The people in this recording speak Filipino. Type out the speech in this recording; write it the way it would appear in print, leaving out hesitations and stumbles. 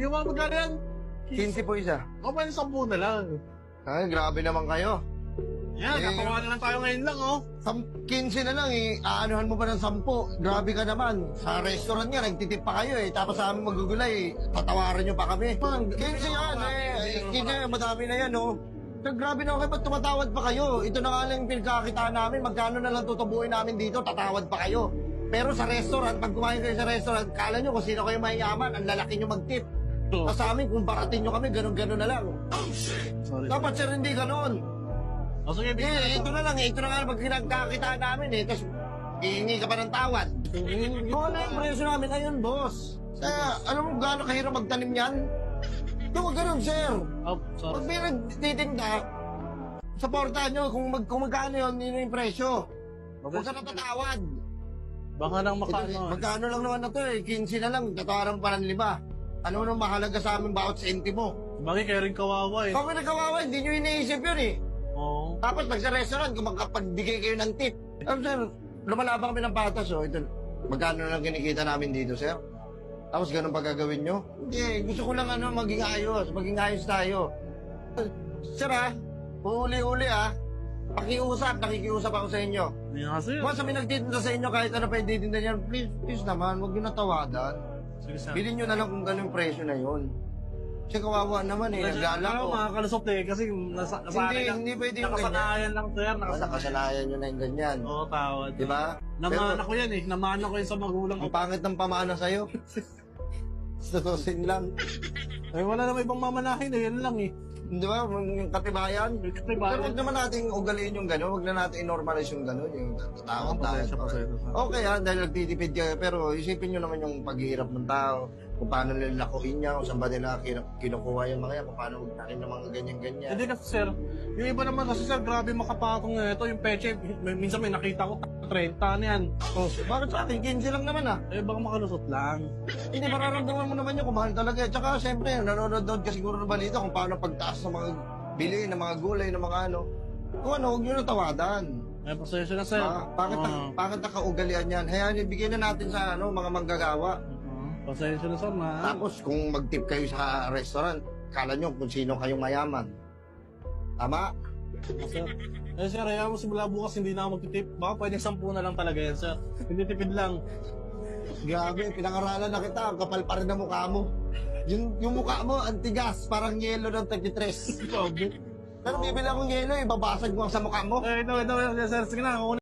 Yung mga magkano yan? 15 po isa. O, pwede 10 na lang. Ay, grabe naman kayo. Yan, katawa na lang tayo ngayon lang, oh. 15 na lang eh, aanuhan mo pa ng 10. Grabe ka naman. Sa restaurant nga, nagtitip pa kayo eh. Tapos sa amin magugulay, tatawaran nyo pa kami. 15 yan eh. 15 madami na yan oh. Grabe na kayo, ba't tumatawad pa kayo? Ito na nga lang yung pinagkakitaan namin. Magkano na lang tutubuin namin dito, tatawad pa kayo. Pero sa restaurant, pag kumain kayo sa restaurant, kala nyo kung sino kayo mayayaman, ang lalaki nyo mag-tip. Tapos sa amin, kung baratin nyo kami, ganun-ganun na lang. Sorry. Dapat sir, hindi ganun. O, sige, Ito na lang eh. Ito na nga pag pinagkakitaan namin eh. Tapos, hihingi ka pa ng tawad. Kung ano yung presyo namin ngayon, boss. Kaya, alam mo gaano kahirap magtanim yan? Huwag ganun, sir. Oh, sorry. Pag may nagtitinda, supportahan nyo kung magkano yun yung presyo. Huwag ka natatawad. Baka nang makano. Magkano lang naman na to eh. 15 na lang, tatawaran pa ng 5. Ano nang mahalaga sa amin bawat sentimo? Bagay kayo rin kawawa, eh. Kung may nakawawa, hindi nyo iniisip yun eh. Oo. Tapos pag sa restaurant, kung magkapagbigay kayo ng tip. Sir, lumalaban kami ng patas, oh. Ito, magkano lang kinikita namin dito, sir? Tapos ganun pa gagawin nyo? Hindi, gusto ko lang maging ayos tayo. Sir uli-uli pakiusap, nakikiusap ako sa inyo. Hindi nga, sir. Kung sa may nagtitinda sa inyo, kahit ano pa yung titinda niyan, please naman, huwag nyo natawadan. Sige, sir. Bilhin nyo na lang kung ganun yung presyo na yun. Kasi kawawa naman eh, naglalako. Mga kalusot eh, kasi Hindi pwede yung ganyan. nakasanayan lang, sir. Nakasanayan nyo na yung ganyan. Oo, tawad. Diba? Namana ko yan eh. Namana ko yan sa magulang ko. Ang pangit ng pamana sa'yo. Sususin lang. Ay, wala naman ibang mamanahin eh. Yan lang eh. Di ba? Yung katibayan. Katibayan. Pero huwag naman natin ugaliin yung gano'n. Huwag na natin i-normalize yung gano'n. Yung tatawag tayo. Okay dahil nagtitipid kayo. Pero isipin nyo naman yung paghihirap ng tao. Kung paano nila lakuin niya. Kung saan ba nila kinukuha yung mga yan. Kung paano magtakin ng mga ganyan-ganyan. Hindi kasi, sir. Yung iba naman kasi, sir, grabe makapatong na ito. Yung peche, minsan may nakita ko 30 na yan. Oh, bakit sa atin? 15 lang naman Eh, baka makalusot lang. Hindi, mararamdaman mo naman yun kung mahal talaga. Tsaka, siyempre, nanonood ka siguro ng balita kung paano pagtaas ng mga bili, ng mga gulay, ng mga ano. Kung ano, huwag nyo natawadan. Eh, pasensya na, sir. Bakit nakaugalian yan? Hayaan, ibigay na natin sa mga manggagawa. Pasensya na, sir, na. Tapos, kung mag-tip kayo sa restaurant, kala nyo kung sino kayong mayaman. Tama? Sir. Eh, sir, hayaan mo simula bukas hindi na ako magtitip. Baka pwede 10 na lang talaga yan, sir. Hindi tipid lang. Grabe, pinangaralan na kita. Ang kapal pa rin ng mukha mo. Yung mukha mo, antigas, parang yelo ng 33. Grabe. Pero bibili akong yelo, ibabasag mo sa mukha mo. Eh, ito, sir. Sige na,